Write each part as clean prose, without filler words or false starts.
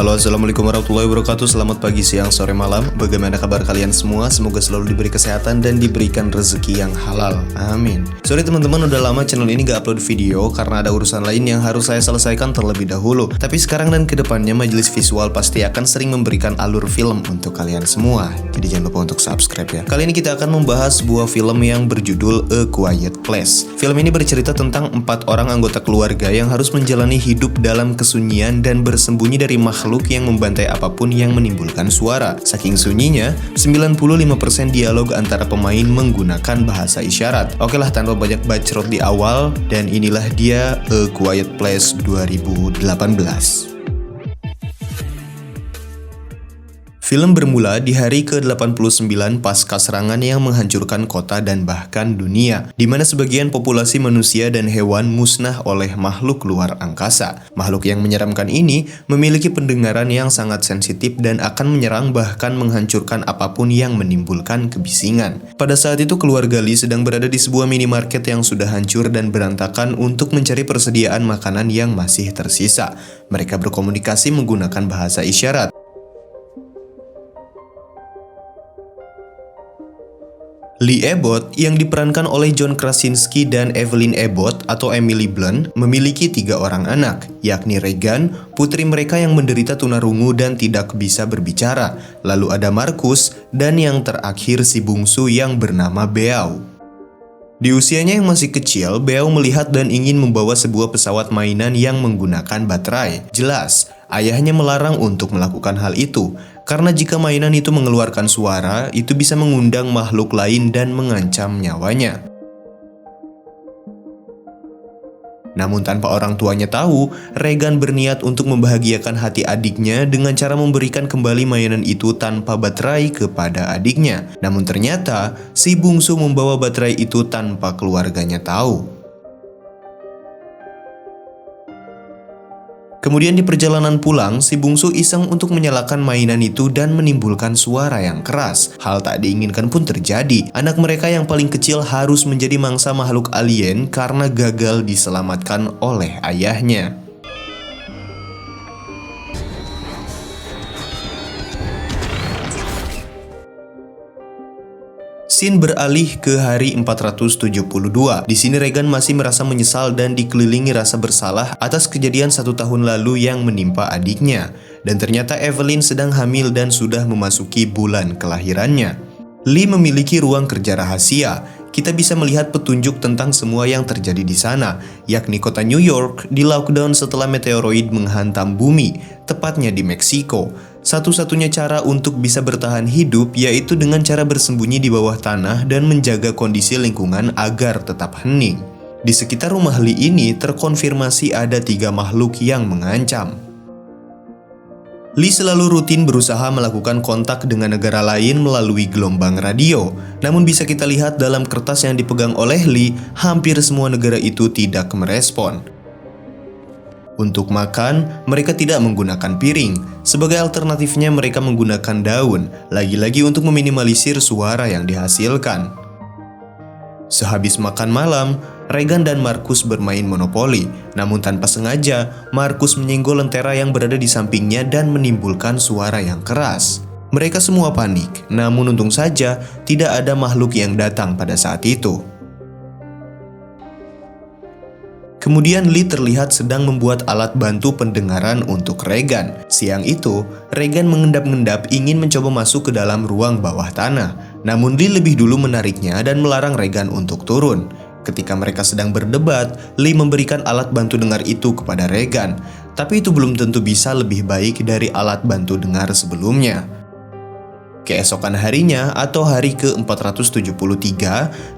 Halo, assalamualaikum warahmatullahi wabarakatuh. Selamat pagi, siang, sore, malam. Bagaimana kabar kalian semua? Semoga selalu diberi kesehatan dan diberikan rezeki yang halal. Amin. Sorry teman-teman, udah lama channel ini gak upload video karena ada urusan lain yang harus saya selesaikan terlebih dahulu. Tapi sekarang dan kedepannya Majelis Visual pasti akan sering memberikan alur film untuk kalian semua. Jadi jangan lupa untuk subscribe ya. Kali ini kita akan membahas sebuah film yang berjudul A Quiet Place. Film ini bercerita tentang 4 orang anggota keluarga yang harus menjalani hidup dalam kesunyian dan bersembunyi dari makhluk yang membantai apapun yang menimbulkan suara. Saking sunyinya, 95% dialog antara pemain menggunakan bahasa isyarat. Oke lah, tanpa banyak bacrot di awal, dan inilah dia A Quiet Place 2018. Film bermula di hari ke-89 pasca serangan yang menghancurkan kota dan bahkan dunia, di mana sebagian populasi manusia dan hewan musnah oleh makhluk luar angkasa. Makhluk yang menyeramkan ini memiliki pendengaran yang sangat sensitif dan akan menyerang bahkan menghancurkan apapun yang menimbulkan kebisingan. Pada saat itu keluarga Lee sedang berada di sebuah minimarket yang sudah hancur dan berantakan untuk mencari persediaan makanan yang masih tersisa. Mereka berkomunikasi menggunakan bahasa isyarat. Lee Abbott yang diperankan oleh John Krasinski dan Evelyn Abbott atau Emily Blunt memiliki 3 orang anak, yakni Regan, putri mereka yang menderita tunarungu dan tidak bisa berbicara. Lalu ada Marcus, dan yang terakhir si bungsu yang bernama Beau. Di usianya yang masih kecil, Beau melihat dan ingin membawa sebuah pesawat mainan yang menggunakan baterai. Jelas, ayahnya melarang untuk melakukan hal itu, karena jika mainan itu mengeluarkan suara, itu bisa mengundang makhluk lain dan mengancam nyawanya. Namun tanpa orang tuanya tahu, Regan berniat untuk membahagiakan hati adiknya dengan cara memberikan kembali mainan itu tanpa baterai kepada adiknya. Namun ternyata, si bungsu membawa baterai itu tanpa keluarganya tahu. Kemudian di perjalanan pulang, si bungsu iseng untuk menyalakan mainan itu dan menimbulkan suara yang keras. Hal tak diinginkan pun terjadi. Anak mereka yang paling kecil harus menjadi mangsa makhluk alien karena gagal diselamatkan oleh ayahnya. Scene beralih ke hari 472. Di sini Regan masih merasa menyesal dan dikelilingi rasa bersalah atas kejadian 1 tahun lalu yang menimpa adiknya. Dan ternyata Evelyn sedang hamil dan sudah memasuki bulan kelahirannya. Lee memiliki ruang kerja rahasia. Kita bisa melihat petunjuk tentang semua yang terjadi di sana, yakni kota New York di lockdown setelah meteoroid menghantam bumi, tepatnya di Meksiko. Satu-satunya cara untuk bisa bertahan hidup yaitu dengan cara bersembunyi di bawah tanah dan menjaga kondisi lingkungan agar tetap hening. Di sekitar rumah Lee ini terkonfirmasi ada 3 makhluk yang mengancam. Lee selalu rutin berusaha melakukan kontak dengan negara lain melalui gelombang radio. Namun bisa kita lihat dalam kertas yang dipegang oleh Lee, hampir semua negara itu tidak merespon. Untuk makan, mereka tidak menggunakan piring. Sebagai alternatifnya mereka menggunakan daun, lagi-lagi untuk meminimalisir suara yang dihasilkan. Sehabis makan malam, Regan dan Marcus bermain monopoli. Namun tanpa sengaja, Marcus menyenggol lentera yang berada di sampingnya dan menimbulkan suara yang keras. Mereka semua panik, namun untung saja tidak ada makhluk yang datang pada saat itu. Kemudian Lee terlihat sedang membuat alat bantu pendengaran untuk Regan. Siang itu, Regan mengendap-endap ingin mencoba masuk ke dalam ruang bawah tanah. Namun Lee lebih dulu menariknya dan melarang Regan untuk turun. Ketika mereka sedang berdebat, Lee memberikan alat bantu dengar itu kepada Regan. Tapi itu belum tentu bisa lebih baik dari alat bantu dengar sebelumnya. Keesokan harinya atau hari ke-473,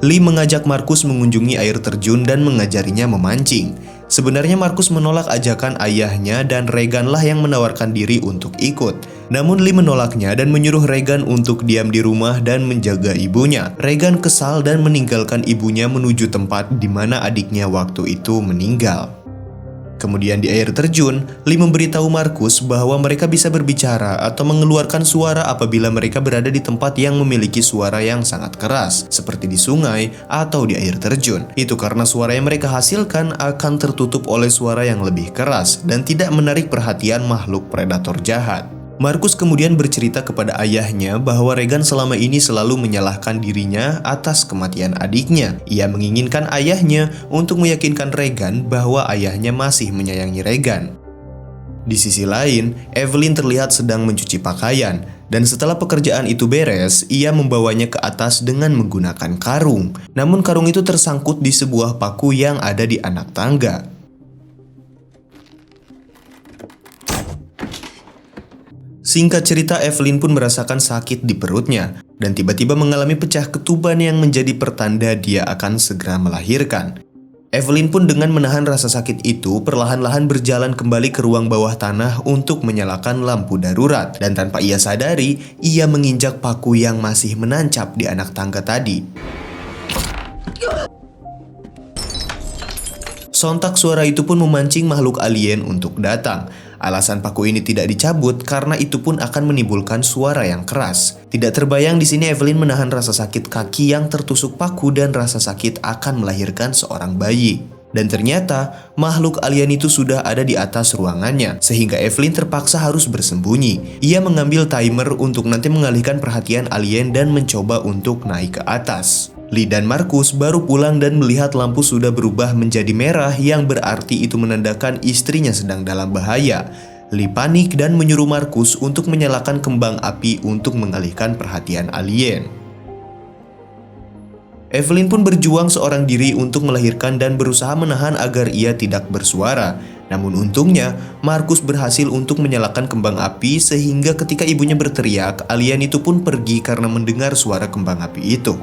Lee mengajak Marcus mengunjungi air terjun dan mengajarinya memancing. Sebenarnya Marcus menolak ajakan ayahnya dan Regan lah yang menawarkan diri untuk ikut. Namun Lee menolaknya dan menyuruh Regan untuk diam di rumah dan menjaga ibunya. Regan kesal dan meninggalkan ibunya menuju tempat di mana adiknya waktu itu meninggal. Kemudian di air terjun, Lee memberitahu Markus bahwa mereka bisa berbicara atau mengeluarkan suara apabila mereka berada di tempat yang memiliki suara yang sangat keras, seperti di sungai atau di air terjun. Itu karena suara yang mereka hasilkan akan tertutup oleh suara yang lebih keras dan tidak menarik perhatian makhluk predator jahat. Markus kemudian bercerita kepada ayahnya bahwa Regan selama ini selalu menyalahkan dirinya atas kematian adiknya. Ia menginginkan ayahnya untuk meyakinkan Regan bahwa ayahnya masih menyayangi Regan. Di sisi lain, Evelyn terlihat sedang mencuci pakaian, dan setelah pekerjaan itu beres, ia membawanya ke atas dengan menggunakan karung. Namun karung itu tersangkut di sebuah paku yang ada di anak tangga. Singkat cerita, Evelyn pun merasakan sakit di perutnya dan tiba-tiba mengalami pecah ketuban yang menjadi pertanda dia akan segera melahirkan. Evelyn pun dengan menahan rasa sakit itu perlahan-lahan berjalan kembali ke ruang bawah tanah untuk menyalakan lampu darurat, dan tanpa ia sadari, ia menginjak paku yang masih menancap di anak tangga tadi. Sontak suara itu pun memancing makhluk alien untuk datang. Alasan paku ini tidak dicabut karena itu pun akan menimbulkan suara yang keras. Tidak terbayang di sini Evelyn menahan rasa sakit kaki yang tertusuk paku dan rasa sakit akan melahirkan seorang bayi. Dan ternyata makhluk alien itu sudah ada di atas ruangannya, sehingga Evelyn terpaksa harus bersembunyi. Ia mengambil timer untuk nanti mengalihkan perhatian alien dan mencoba untuk naik ke atas. Lee dan Markus baru pulang dan melihat lampu sudah berubah menjadi merah, yang berarti itu menandakan istrinya sedang dalam bahaya. Lee panik dan menyuruh Markus untuk menyalakan kembang api untuk mengalihkan perhatian alien. Evelyn pun berjuang seorang diri untuk melahirkan dan berusaha menahan agar ia tidak bersuara. Namun untungnya, Markus berhasil untuk menyalakan kembang api sehingga ketika ibunya berteriak, alien itu pun pergi karena mendengar suara kembang api itu.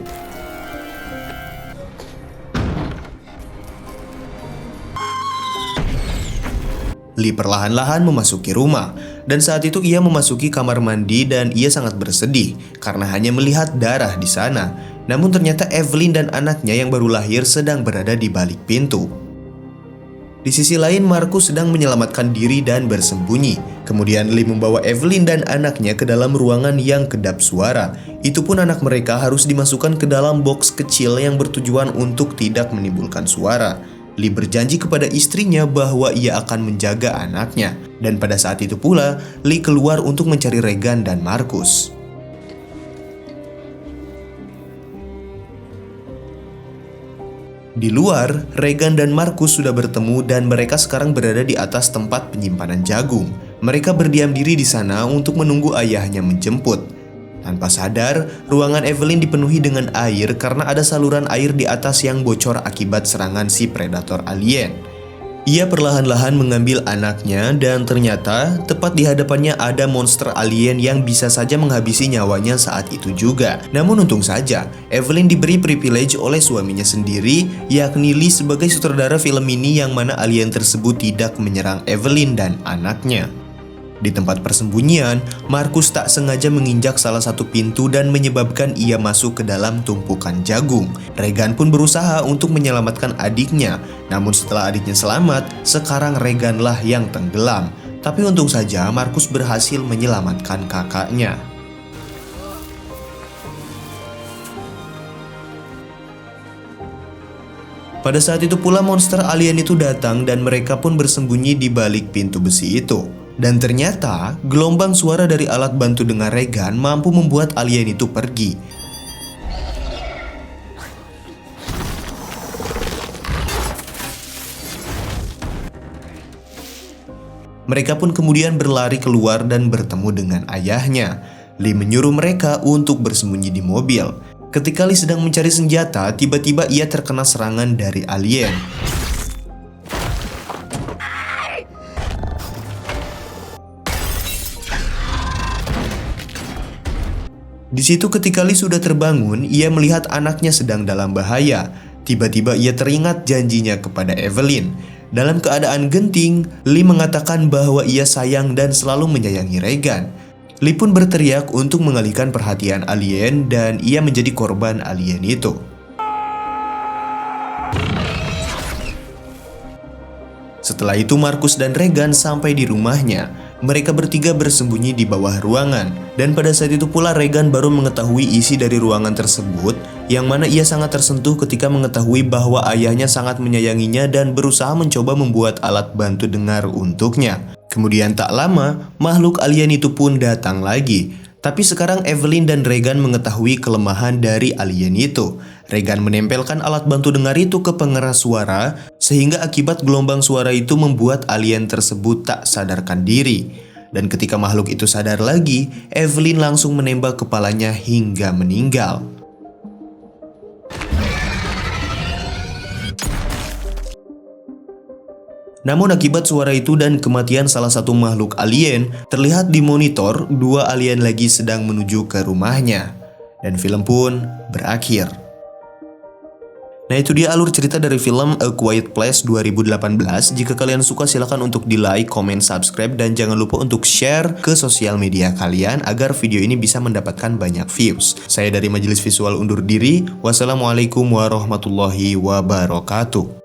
Lee perlahan-lahan memasuki rumah, dan saat itu ia memasuki kamar mandi dan ia sangat bersedih karena hanya melihat darah di sana. Namun ternyata Evelyn dan anaknya yang baru lahir sedang berada di balik pintu. Di sisi lain, Markus sedang menyelamatkan diri dan bersembunyi. Kemudian Lee membawa Evelyn dan anaknya ke dalam ruangan yang kedap suara. Itu pun anak mereka harus dimasukkan ke dalam box kecil yang bertujuan untuk tidak menimbulkan suara. Lee berjanji kepada istrinya bahwa ia akan menjaga anaknya. Dan pada saat itu pula, Lee keluar untuk mencari Regan dan Markus. Di luar, Regan dan Markus sudah bertemu dan mereka sekarang berada di atas tempat penyimpanan jagung. Mereka berdiam diri di sana untuk menunggu ayahnya menjemput. Tanpa sadar, ruangan Evelyn dipenuhi dengan air karena ada saluran air di atas yang bocor akibat serangan si predator alien. Ia perlahan-lahan mengambil anaknya dan ternyata tepat di hadapannya ada monster alien yang bisa saja menghabisi nyawanya saat itu juga. Namun untung saja, Evelyn diberi privilege oleh suaminya sendiri, yakni Lee sebagai sutradara film ini, yang mana alien tersebut tidak menyerang Evelyn dan anaknya. Di tempat persembunyian, Markus tak sengaja menginjak salah satu pintu dan menyebabkan ia masuk ke dalam tumpukan jagung. Regan pun berusaha untuk menyelamatkan adiknya, namun setelah adiknya selamat, sekarang Reganlah yang tenggelam. Tapi untung saja Markus berhasil menyelamatkan kakaknya. Pada saat itu pula monster alien itu datang dan mereka pun bersembunyi di balik pintu besi itu. Dan ternyata, gelombang suara dari alat bantu dengar Regan mampu membuat alien itu pergi. Mereka pun kemudian berlari keluar dan bertemu dengan ayahnya. Lee menyuruh mereka untuk bersembunyi di mobil. Ketika Lee sedang mencari senjata, tiba-tiba ia terkena serangan dari alien. Di situ ketika Lee sudah terbangun, ia melihat anaknya sedang dalam bahaya. Tiba-tiba ia teringat janjinya kepada Evelyn. Dalam keadaan genting, Lee mengatakan bahwa ia sayang dan selalu menyayangi Regan. Lee pun berteriak untuk mengalihkan perhatian alien dan ia menjadi korban alien itu. Setelah itu Markus dan Regan sampai di rumahnya. Mereka bertiga bersembunyi di bawah ruangan. Dan pada saat itu pula Regan baru mengetahui isi dari ruangan tersebut, yang mana ia sangat tersentuh ketika mengetahui bahwa ayahnya sangat menyayanginya dan berusaha mencoba membuat alat bantu dengar untuknya. Kemudian tak lama, makhluk alien itu pun datang lagi. Tapi sekarang Evelyn dan Regan mengetahui kelemahan dari alien itu. Regan menempelkan alat bantu dengar itu ke pengeras suara, sehingga akibat gelombang suara itu membuat alien tersebut tak sadarkan diri. Dan ketika makhluk itu sadar lagi, Evelyn langsung menembak kepalanya hingga meninggal. Namun akibat suara itu dan kematian salah satu makhluk alien, terlihat di monitor dua alien lagi sedang menuju ke rumahnya. Dan film pun berakhir. Nah, itu dia alur cerita dari film A Quiet Place 2018. Jika kalian suka silahkan untuk di like, comment, subscribe, dan jangan lupa untuk share ke sosial media kalian agar video ini bisa mendapatkan banyak views. Saya dari Majelis Visual undur diri. Wassalamualaikum warahmatullahi wabarakatuh.